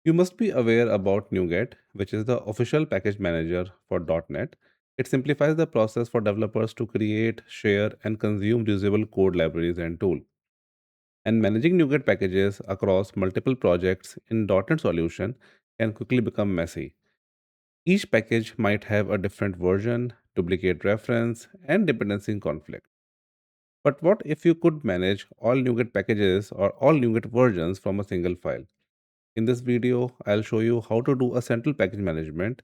You must be aware about NuGet, which is the official package manager for .NET. It simplifies the process for developers to create, share, and consume reusable code libraries and tools. And managing NuGet packages across multiple projects in .NET solution can quickly become messy. Each package might have a different version, duplicate reference, and dependency conflict. But what if you could manage all NuGet packages or all NuGet versions from a single file? In this video, I'll show you how to do a central package management,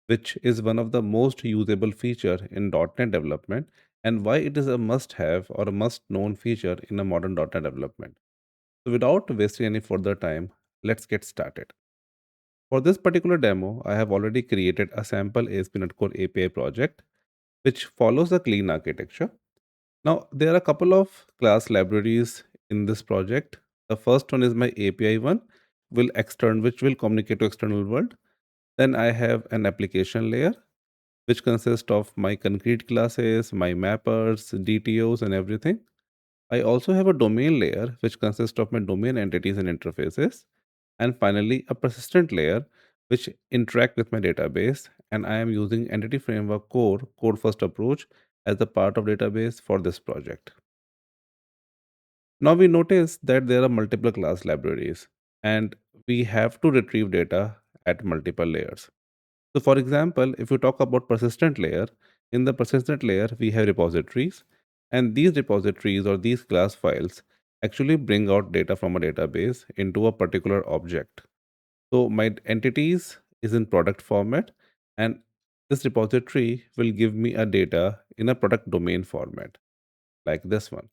which is one of the most usable feature in .NET development and why it is a must-have or a must-known feature in a modern .NET development. So without wasting any further time, let's get started. For this particular demo, I have already created a sample ASP.NET Core API project, which follows a clean architecture. Now, there are a couple of class libraries in this project. The first one is my API one, which will communicate to external world. Then I have an application layer, which consists of my concrete classes, my mappers, DTOs, and everything. I also have a domain layer, which consists of my domain entities and interfaces. And finally, a persistent layer, which interact with my database. And I am using Entity Framework Core code first approach as the part of database for this project. Now we notice that there are multiple class libraries and we have to retrieve data at multiple layers. So for example, if you talk about persistent layer, in the persistent layer, we have repositories, and these repositories or these class files actually bring out data from a database into a particular object. So my entities is in product format, and this repository will give me a data in a product domain format like this one.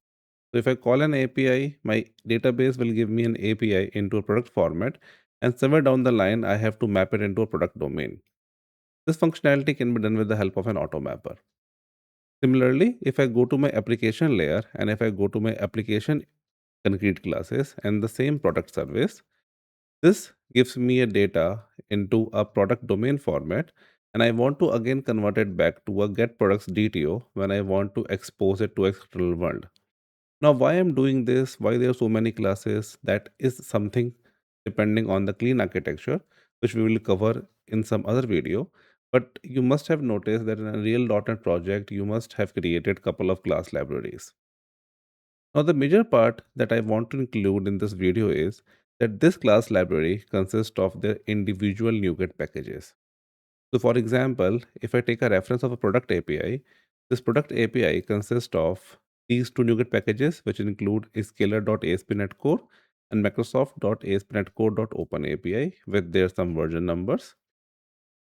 So if I call an API, my database will give me an API into a product format, and somewhere down the line, I have to map it into a product domain. This functionality can be done with the help of an auto-mapper. Similarly, if I go to my application layer and if I go to my application concrete classes and the same product service, this gives me a data into a product domain format, and I want to again convert it back to a get products DTO when I want to expose it to external world. Now, why I'm doing this, why there are so many classes, that is something depending on the clean architecture, which we will cover in some other video. But you must have noticed that in a real .NET project, you must have created couple of class libraries. Now, the major part that I want to include in this video is that this class library consists of their individual NuGet packages. So for example, if I take a reference of a product API, this product API consists of these two NuGet packages, which include scalar.asp.NET Core and Microsoft.asp.NET Core.OpenAPI with their some version numbers.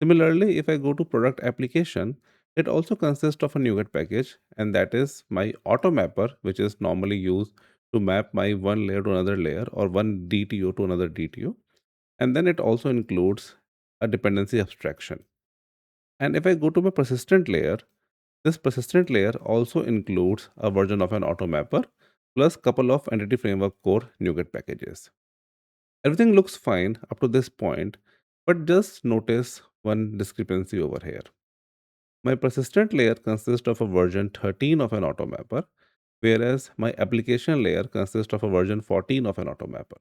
Similarly, if I go to product application, it also consists of a NuGet package, and that is my auto mapper, which is normally used to map my one layer to another layer or one DTO to another DTO. And then it also includes a dependency abstraction. And if I go to my persistent layer, this persistent layer also includes a version of an automapper plus couple of entity framework core NuGet packages. Everything looks fine up to this point, but just notice one discrepancy over here. My persistent layer consists of a version 13 of an automapper, whereas my application layer consists of a version 14 of an automapper.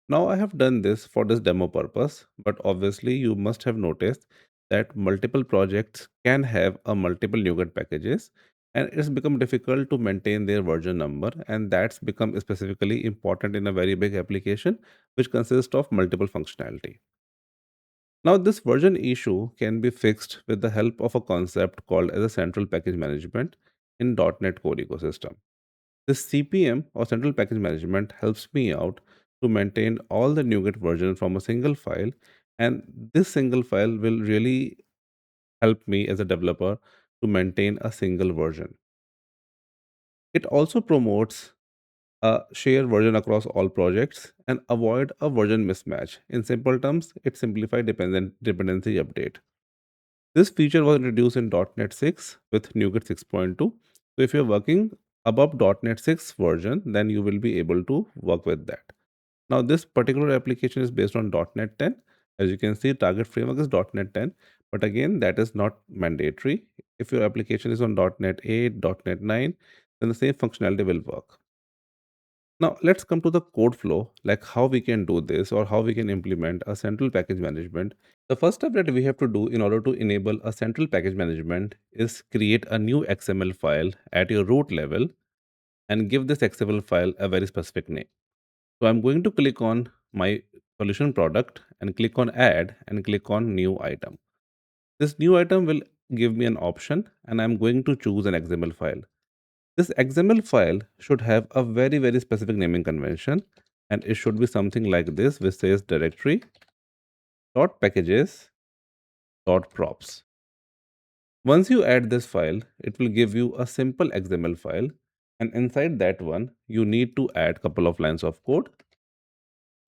Now I have done this for this demo purpose, but obviously you must have noticed that multiple projects can have a multiple NuGet packages, and it's become difficult to maintain their version number, and that's become specifically important in a very big application which consists of multiple functionality. Now this version issue can be fixed with the help of a concept called as a central package management in .NET Core ecosystem. This CPM or central package management helps me out to maintain all the NuGet version from a single file, and this single file will really help me as a developer to maintain a single version. It also promotes a shared version across all projects and avoid a version mismatch. In simple terms, it simplifies dependency update. This feature was introduced in .NET 6 with NuGet 6.2. So if you're working above .NET 6 version, then you will be able to work with that. Now, this particular application is based on .NET 10. As you can see, target framework is .NET 10, but again, that is not mandatory. If your application is on .NET 8, .NET 9, then the same functionality will work. Now let's come to the code flow, like how we can do this or how we can implement a central package management. The first step that we have to do in order to enable a central package management is create a new XML file at your root level and give this XML file a very specific name. So I'm going to click on my solution product and click on add and click on new item. This new item will give me an option and I'm going to choose an XML file. This XML file should have a very specific naming convention, and it should be something like this, which says Directory.Packages.props. Once you add this file, it will give you a simple XML file, and inside that one, you need to add couple of lines of code.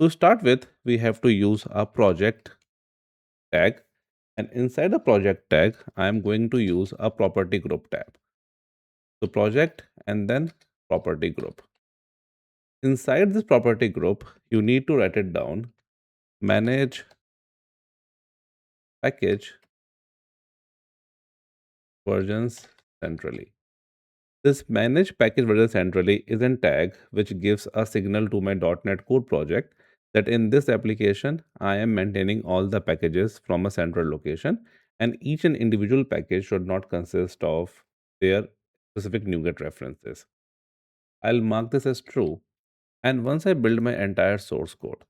To start with, we have to use a project tag, and inside the project tag, I am going to use a property group tab. So project and then property group. Inside this property group, you need to write it down, manage package versions centrally. This manage package version centrally is a tag which gives a signal to my .NET Core project that in this application, I am maintaining all the packages from a central location, and each and individual package should not consist of their specific NuGet references. I'll mark this as true, and once I build my entire source code,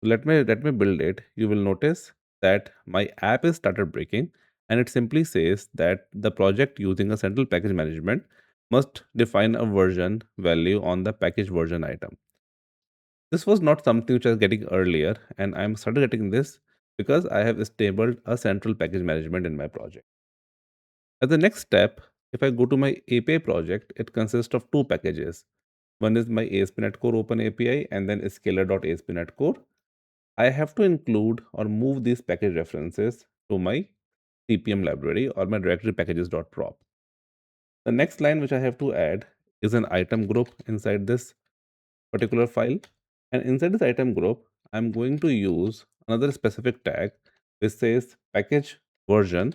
let me build it. You will notice that my app is started breaking, and it simply says that the project using a central package management must define a version value on the package version item. This was not something which I was getting earlier, and I'm started getting this because I have enabled a central package management in my project. As the next step, if I go to my API project, it consists of two packages. One is my ASP.NET Core Open API and then scalar.asp.NET Core. I have to include or move these package references to my CPM library or my Directory.Packages.prop. The next line which I have to add is an item group inside this particular file. And inside this item group, I'm going to use another specific tag which says package version.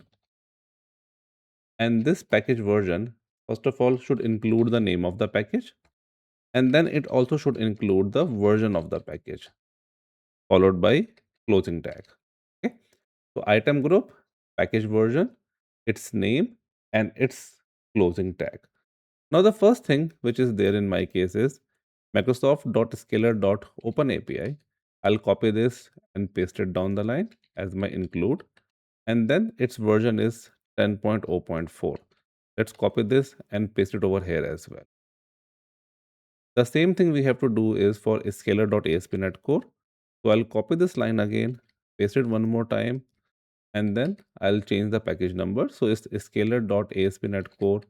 And this package version, first of all, should include the name of the package. And then it also should include the version of the package, followed by closing tag. Okay. So item group, package version, its name, and its closing tag. Now the first thing which is there in my case is Microsoft.scalar.openAPI. I'll copy this and paste it down the line as my include, and then its version is 10.0.4. Let's copy this and paste it over here as well. The same thing we have to do is for scalar.asp.NET Core. So I'll copy this line again, paste it one more time, and then I'll change the package number. So it's scalar.asp.NET Core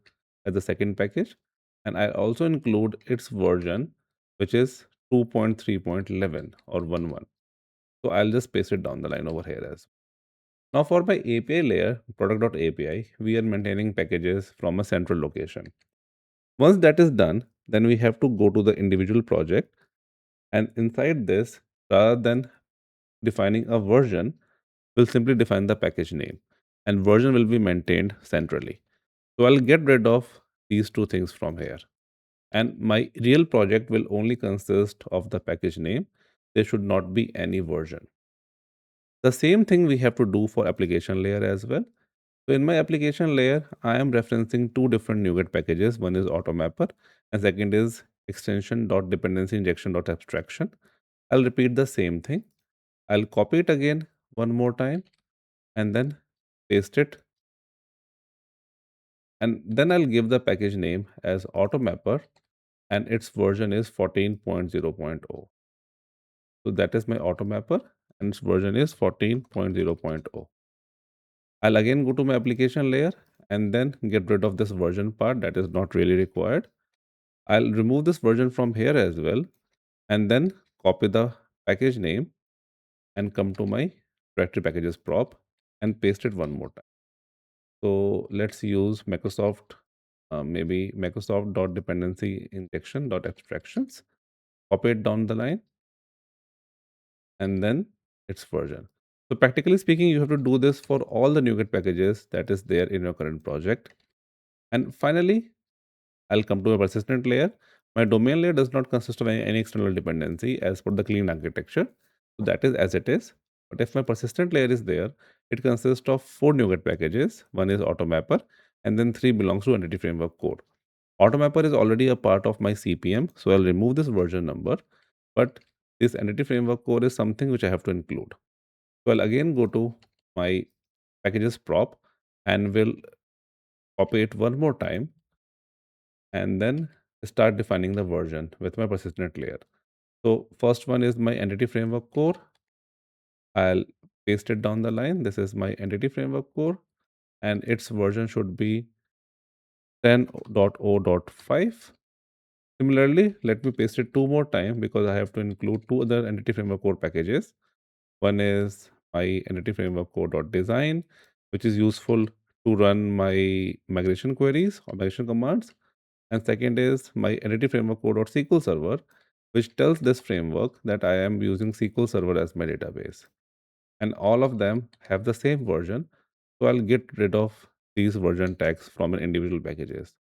as the second package, and I also include its version, which is 2.3.11 or 11. So I'll just paste it down the line over here as well. Now for my API layer, product.api, we are maintaining packages from a central location. Once that is done, then we have to go to the individual project, and inside this, rather than defining a version, we'll simply define the package name, and version will be maintained centrally. So I'll get rid of these two things from here. And my real project will only consist of the package name. There should not be any version. The same thing we have to do for application layer as well. So in my application layer, I am referencing two different NuGet packages. One is AutoMapper and second is extension.dependency-injection.abstraction. I'll repeat the same thing. I'll copy it again one more time and then paste it. And then I'll give the package name as AutoMapper and its version is 14.0.0. So that is my AutoMapper and its version is 14.0.0. I'll again go to my application layer and then get rid of this version part that is not really required. I'll remove this version from here as well and then copy the package name and come to my directory packages prop and paste it one more time. So let's use Microsoft, maybe Microsoft.dependency injection.abstractions. Copy it down the line and then its version. So practically speaking, you have to do this for all the NuGet packages that is there in your current project. And finally, I'll come to a persistent layer. My domain layer does not consist of any external dependency as per the clean architecture. So that is as it is. But if my persistent layer is there, it consists of 4 NuGet packages. One is AutoMapper, and then 3 belongs to Entity Framework Core. AutoMapper is already a part of my CPM, so I'll remove this version number. But this Entity Framework Core is something which I have to include. So I'll again go to my packages prop and will copy it one more time and then start defining the version with my persistent layer. So first one is my entity framework core. I'll paste it down the line. This is my entity framework core and its version should be 10.0.5. Similarly, let me paste it two more times because I have to include two other entity framework core packages. One is my entity framework core.design, which is useful to run my migration queries or migration commands. And second is my entity framework core.sql server, which tells this framework that I am using SQL Server as my database. And all of them have the same version. So I'll get rid of these version tags from an individual packages.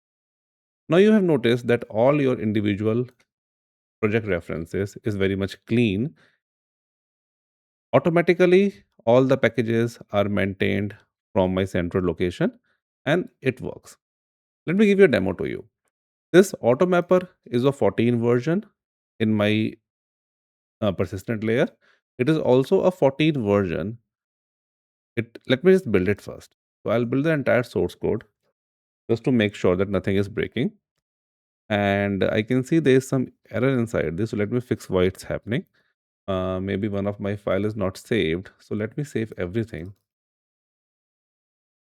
Now you have noticed that all your individual project references is very much clean. Automatically, all the packages are maintained from my central location and it works. Let me give you a demo to you. This AutoMapper is a 14 version in my persistent layer. It is also a 14 version. Let me just build it first. So I'll build the entire source code just to make sure that nothing is breaking. And I can see there is some error inside this. So let me fix why it's happening. Maybe one of my file is not saved. So let me save everything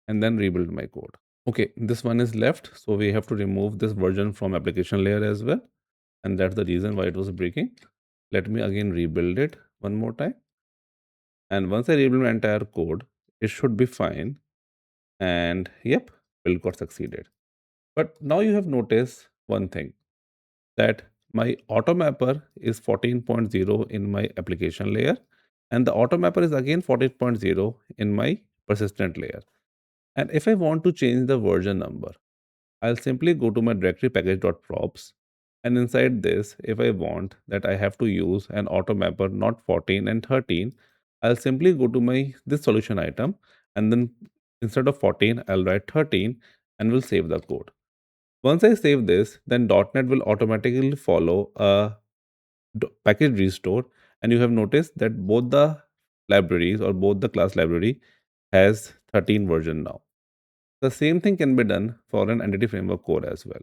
and then rebuild my code. Okay, this one is left. So we have to remove this version from application layer as well. And that's the reason why it was breaking. Let me again rebuild it one more time. And once I rebuild my entire code, it should be fine. And yep, build got succeeded. But now you have noticed one thing, that my AutoMapper is 14.0 in my application layer, and the AutoMapper is again 14.0 in my persistent layer. And if I want to change the version number, I'll simply go to my Directory.Packages.props, and inside this, if I want that I have to use an AutoMapper not 14 and 13, I'll simply go to my this solution item, and then instead of 14, I'll write 13 and will save the code. Once I save this, then .NET will automatically follow a package restore, and you have noticed that both the libraries or both the class library has 13 version now. The same thing can be done for an entity framework core as well.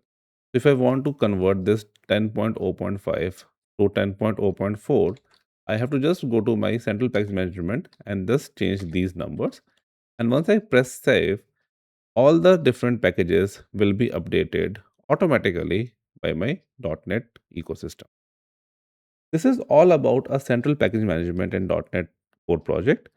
If I want to convert this 10.0.5 to 10.0.4, I have to just go to my central package management and just change these numbers. And once I press save, all the different packages will be updated automatically by my .NET ecosystem. This is all about a central package management and .NET Core project.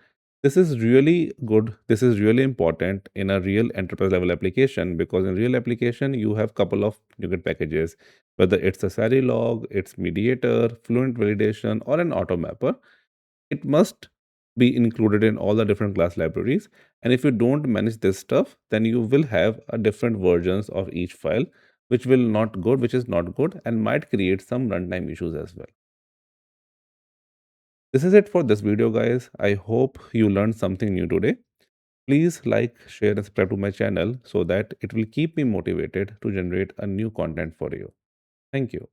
This is really good. This is really important in a real enterprise level application, because in real application, you have couple of NuGet packages, whether it's a Sarilog, it's Mediator, Fluent Validation, or an AutoMapper. It must be included in all the different class libraries. And if you don't manage this stuff, then you will have a different versions of each file, which is not good and might create some runtime issues as well. This is it for this video, guys. I hope you learned something new today. Please like, share, and subscribe to my channel so that it will keep me motivated to generate a new content for you. Thank you.